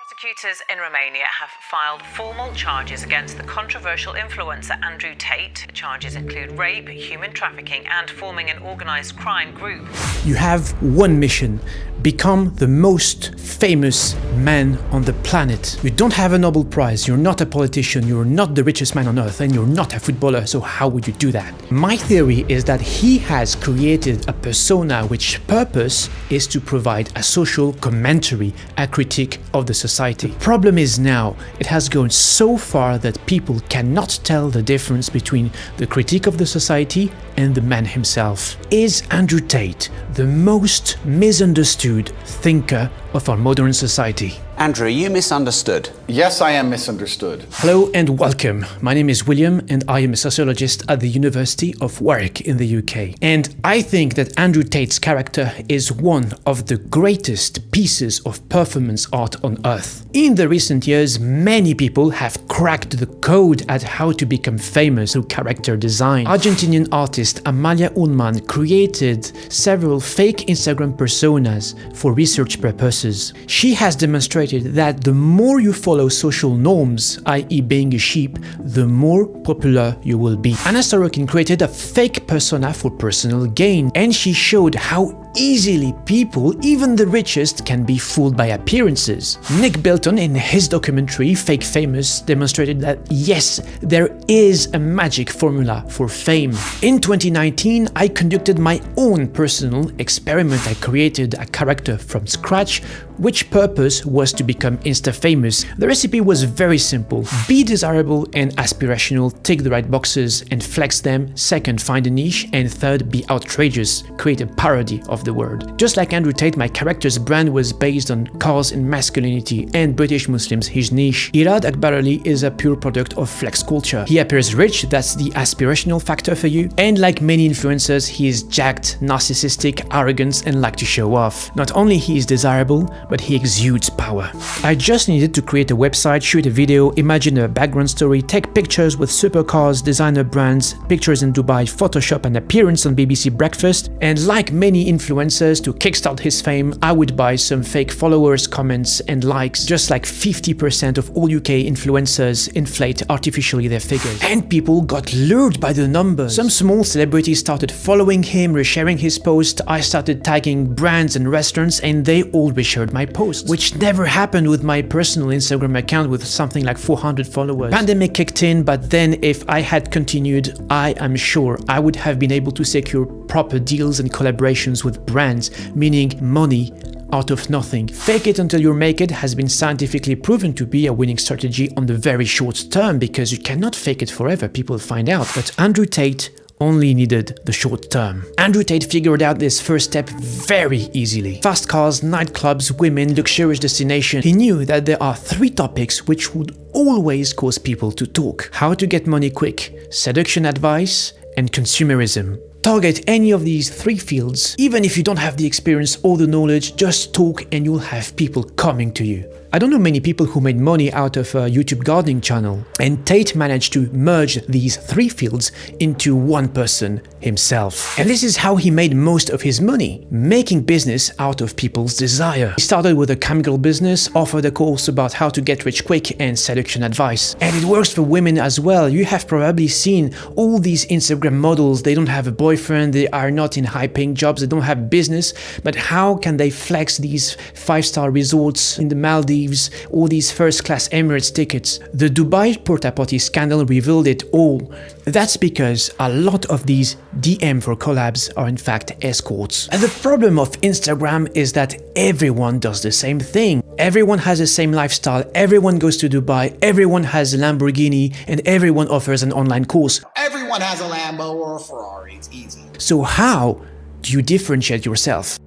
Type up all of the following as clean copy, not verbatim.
Prosecutors in Romania have filed formal charges against the controversial influencer Andrew Tate. The charges include rape, human trafficking, and forming an organised crime group. You have one mission: become the most famous man on the planet. You don't have a Nobel Prize, you're not a politician, you're not the richest man on earth, and you're not a footballer, so how would you do that? My theory is that he has created a persona which purpose is to provide a social commentary, a critique of the society. The problem is now, it has gone so far that people cannot tell the difference between the critique of the society and the man himself. Is Andrew Tate the most misunderstood thinker of our modern society? Andrew, are you misunderstood? Yes, I am misunderstood. Hello and welcome. My name is William and I am a sociologist at the University of Warwick in the UK. And I think that Andrew Tate's character is one of the greatest pieces of performance art on earth. In the recent years, many people have cracked the code at how to become famous through character design. Argentinian artist Amalia Ullman created several fake Instagram personas for research purposes. She has demonstrated that the more you follow social norms, i.e. being a sheep, the more popular you will be. Anna Sorokin created a fake persona for personal gain, and she showed how easily people, even the richest, can be fooled by appearances. Nick Bilton, in his documentary Fake Famous, demonstrated that yes, there is a magic formula for fame. In 2019, I conducted my own personal experiment. I created a character from scratch, which purpose was to become insta-famous. The recipe was very simple: be desirable and aspirational, tick the right boxes and flex them. Second, find a niche. And third, be outrageous, create a parody of the word. Just like Andrew Tate, my character's brand was based on cars and masculinity, and British Muslims his niche. Irad Akbarali is a pure product of flex culture. He appears rich, that's the aspirational factor for you, and like many influencers, he is jacked, narcissistic, arrogant, and like to show off. Not only he is desirable, but he exudes power. I just needed to create a website, shoot a video, imagine a background story, take pictures with supercars, designer brands, pictures in Dubai, Photoshop an appearance on BBC Breakfast, and like many influencers, to kickstart his fame, I would buy some fake followers, comments, and likes. Just like 50% of all UK influencers inflate artificially their figures. And people got lured by the numbers. Some small celebrities started following him, resharing his post. I started tagging brands and restaurants, and they all reshared my posts, which never happened with my personal Instagram account with something like 400 followers. Pandemic kicked in, but then if I had continued, I am sure I would have been able to secure proper deals and collaborations with brands, meaning money out of nothing. Fake it until you make it has been scientifically proven to be a winning strategy on the very short term, because you cannot fake it forever, people find out. But Andrew Tate only needed the short term. Andrew Tate figured out this first step very easily. Fast cars, nightclubs, women, luxurious destination. He knew that there are three topics which would always cause people to talk: how to get money quick, seduction advice, and consumerism. Target any of these three fields. Even if you don't have the experience or the knowledge, just talk and you'll have people coming to you. I don't know many people who made money out of a YouTube gardening channel, and Tate managed to merge these three fields into one person, himself. And this is how he made most of his money, making business out of people's desire. He started with a chemical business, offered a course about how to get rich quick and seduction advice. And it works for women as well. You have probably seen all these Instagram models. They don't have a boyfriend, they are not in high-paying jobs, they don't have business, but how can they flex these 5-star resorts in the Maldives, all these first-class Emirates tickets? The Dubai porta potty scandal revealed it all. That's because a lot of these DM for collabs are in fact escorts. And the problem of Instagram is that everyone does the same thing. Everyone has the same lifestyle, everyone goes to Dubai, everyone has a Lamborghini, and everyone offers an online course. Everyone has a Lambo or a Ferrari, it's easy. So how do you differentiate yourself?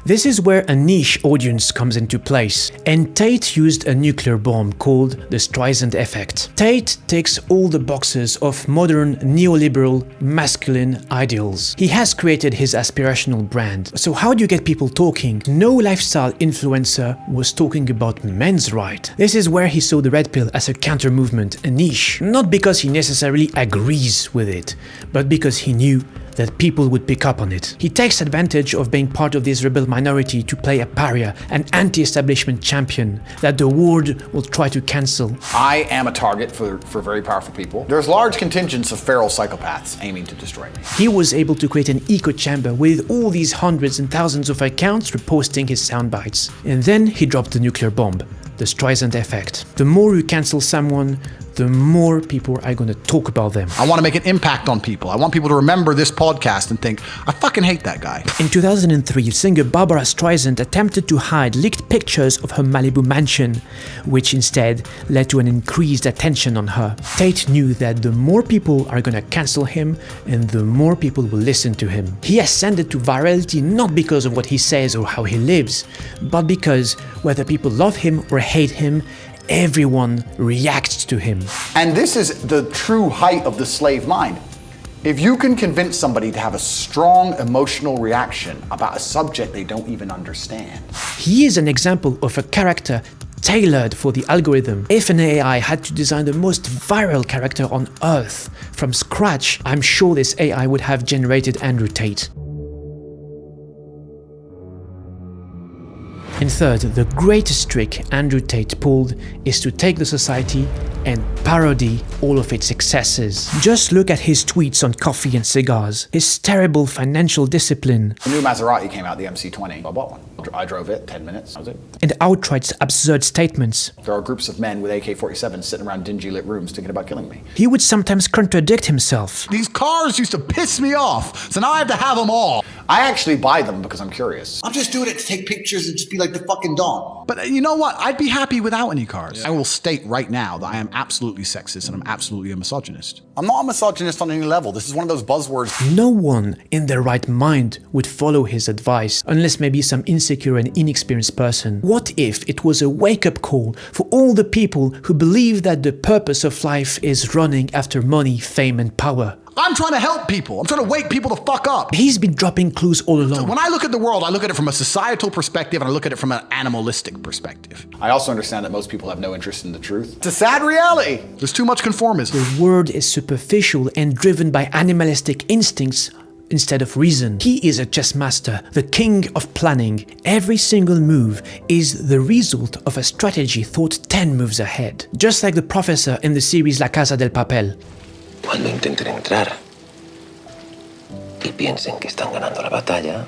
This is where a niche audience comes into place, and Tate used a nuclear bomb called the Streisand effect. Tate ticks all the boxes of modern neoliberal masculine ideals. He has created his aspirational brand. So how do you get people talking? No lifestyle influencer was talking about men's right. This is where he saw the red pill as a counter movement, a niche. Not because he necessarily agrees with it, but because he knew that people would pick up on it. He takes advantage of being part of this rebel minority to play a pariah, an anti-establishment champion that the world will try to cancel. I am a target for very powerful people. There's large contingents of feral psychopaths aiming to destroy me. He was able to create an echo chamber with all these hundreds and thousands of accounts reposting his sound bites. And then he dropped the nuclear bomb, the Streisand effect. The more you cancel someone, the more people are going to talk about them. I want to make an impact on people. I want people to remember this podcast and think, I fucking hate that guy. In 2003, singer Barbara Streisand attempted to hide leaked pictures of her Malibu mansion, which instead led to an increased attention on her. Tate knew that the more people are going to cancel him, and the more people will listen to him. He ascended to virality not because of what he says or how he lives, but because whether people love him or hate him, everyone reacts to him. And this is the true height of the slave mind. If you can convince somebody to have a strong emotional reaction about a subject they don't even understand. He is an example of a character tailored for the algorithm. If an AI had to design the most viral character on Earth from scratch, I'm sure this AI would have generated Andrew Tate. And third, the greatest trick Andrew Tate pulled is to take the society and parody all of its excesses. Just look at his tweets on coffee and cigars, his terrible financial discipline, The new Maserati came out, the MC20. I bought one. I drove it, 10 minutes, that was it. and outright absurd statements. There are groups of men with AK-47s sitting around dingy lit rooms thinking about killing me. He would sometimes contradict himself. These cars used to piss me off, so now I have to have them all. I actually buy them because I'm curious. I'm just doing it to take pictures and just be like the fucking Don. But you know what? I'd be happy without any cars. I will state right now that I am absolutely sexist and I'm absolutely a misogynist. I'm not a misogynist on any level. This is one of those buzzwords. No one in their right mind would follow his advice, unless maybe some insecure and inexperienced person. What if it was a wake-up call for all the people who believe that the purpose of life is running after money, fame and power? I'm trying to help people. I'm trying to wake people the fuck up. He's been dropping clues all along. When I look at the world, I look at it from a societal perspective and I look at it from an animalistic perspective. I also understand that most people have no interest in the truth. It's a sad reality. There's too much conformism. The world is superficial and driven by animalistic instincts instead of reason. He is a chess master, the king of planning. Every single move is the result of a strategy thought 10 moves ahead. Just like the professor in the series La Casa del Papel. Cuando intenten entrar y piensen que están ganando la batalla.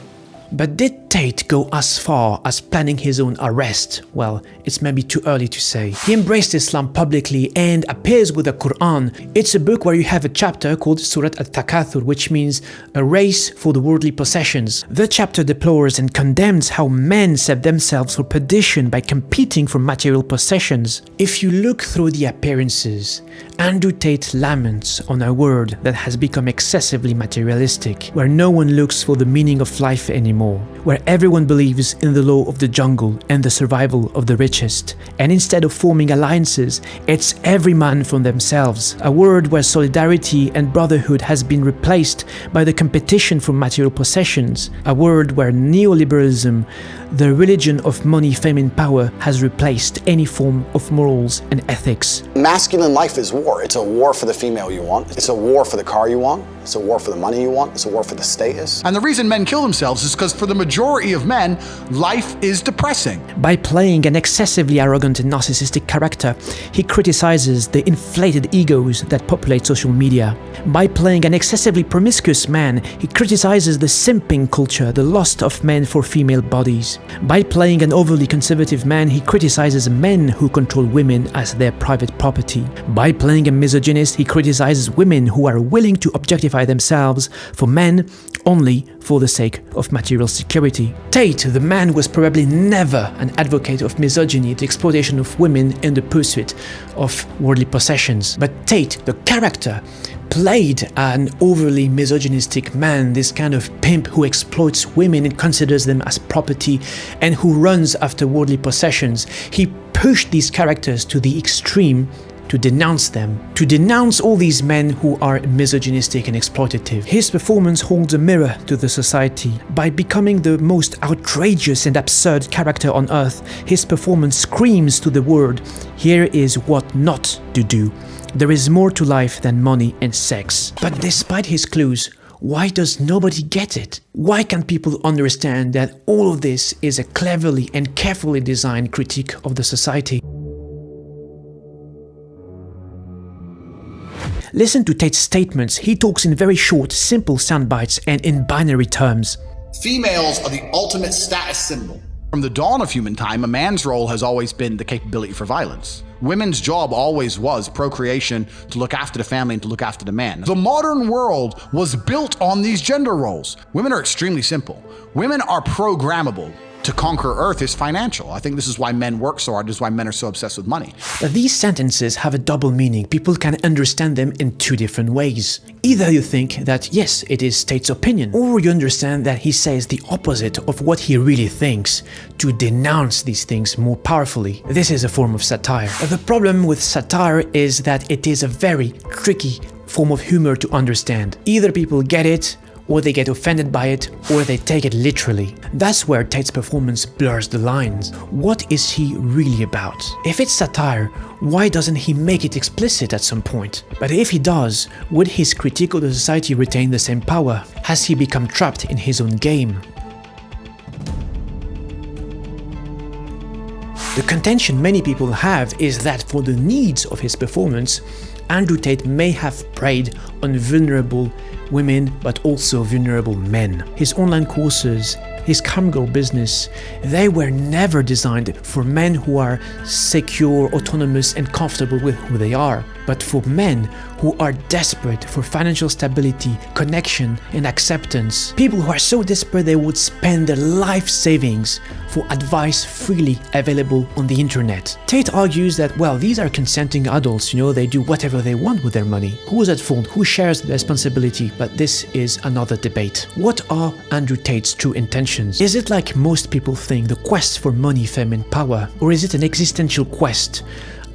But did Tate go as far as planning his own arrest? Well, it's maybe too early to say. He embraced Islam publicly and appears with the Quran. It's a book where you have a chapter called Surat al-Takathur, which means a race for the worldly possessions. The chapter deplores and condemns how men set themselves for perdition by competing for material possessions. If you look through the appearances, Andrew Tate laments on a world that has become excessively materialistic, where no one looks for the meaning of life anymore, where everyone believes in the law of the jungle and the survival of the richest, and instead of forming alliances, it's every man for themselves, a world where solidarity and brotherhood has been replaced by the competition for material possessions, a world where neoliberalism, the religion of money, fame and power, has replaced any form of morals and ethics. Masculine life is war. It's a war for the female you want. It's a war for the car you want. It's a war for the money you want. It's a war for the status. And the reason men kill themselves is because for the majority of men, life is depressing. By playing an excessively arrogant and narcissistic character, he criticizes the inflated egos that populate social media. By playing an excessively promiscuous man, he criticizes the simping culture, the lust of men for female bodies. By playing an overly conservative man, he criticizes men who control women as their private property. By playing a misogynist, he criticizes women who are willing to objectify themselves for men only for the sake of material security. Tate, the man, was probably never an advocate of misogyny, the exploitation of women and the pursuit of worldly possessions. But Tate, the character, played an overly misogynistic man, this kind of pimp who exploits women and considers them as property and who runs after worldly possessions. He pushed these characters to the extreme to denounce them, to denounce all these men who are misogynistic and exploitative. His performance holds a mirror to the society. By becoming the most outrageous and absurd character on earth, his performance screams to the world, here is what not to do. There is more to life than money and sex. But despite his clues, Why does nobody get it? Why can't people understand that all of this is a cleverly and carefully designed critique of the society? Listen to Tate's statements. He talks in very short, simple sound bites and in binary terms. Females are the ultimate status symbol. From the dawn of human time, a man's role has always been the capability for violence. Women's job always was procreation, to look after the family and to look after the man. The modern world was built on these gender roles. Women are extremely simple. Women are programmable. To conquer Earth is financial. I think this is why men work so hard. This is why men are so obsessed with money. But these sentences have a double meaning. People can understand them in two different ways. Either you think that yes, it is Tate's opinion, or you understand that he says the opposite of what he really thinks, to denounce these things more powerfully. This is a form of satire. The problem with satire is that it is a very tricky form of humor to understand. Either people get it, or they get offended by it, or they take it literally. That's where Tate's performance blurs the lines. What is he really about? If it's satire, why doesn't he make it explicit at some point? But if he does, would his critique of the society retain the same power? Has he become trapped in his own game? The contention many people have is that for the needs of his performance, Andrew Tate may have preyed on vulnerable women, but also vulnerable men. His online courses, his camgirl business, they were never designed for men who are secure, autonomous, and comfortable with who they are, but for men who are desperate for financial stability, connection, and acceptance. People who are so desperate they would spend their life savings for advice freely available on the internet. Tate argues that, well, these are consenting adults, they do whatever they want with their money. Who is at fault? Who shares the responsibility? But this is another debate. What are Andrew Tate's true intentions? Is it like most people think, the quest for money, fame, and power? Or is it an existential quest?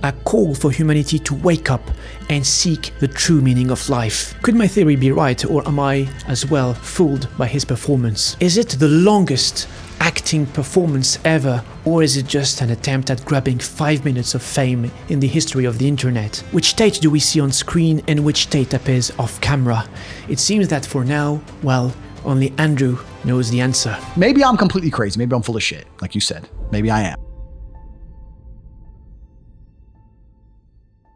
A call for humanity to wake up and seek the true meaning of life? Could my theory be right, or am I as well fooled by his performance? Is it the longest acting performance ever, or is it just an attempt at grabbing 5 minutes of fame in the history of the internet? Which Tate do we see on screen and which Tate appears off camera? It seems that for now, well, only Andrew knows the answer. Maybe I'm completely crazy. Maybe I'm full of shit, like you said. Maybe I am.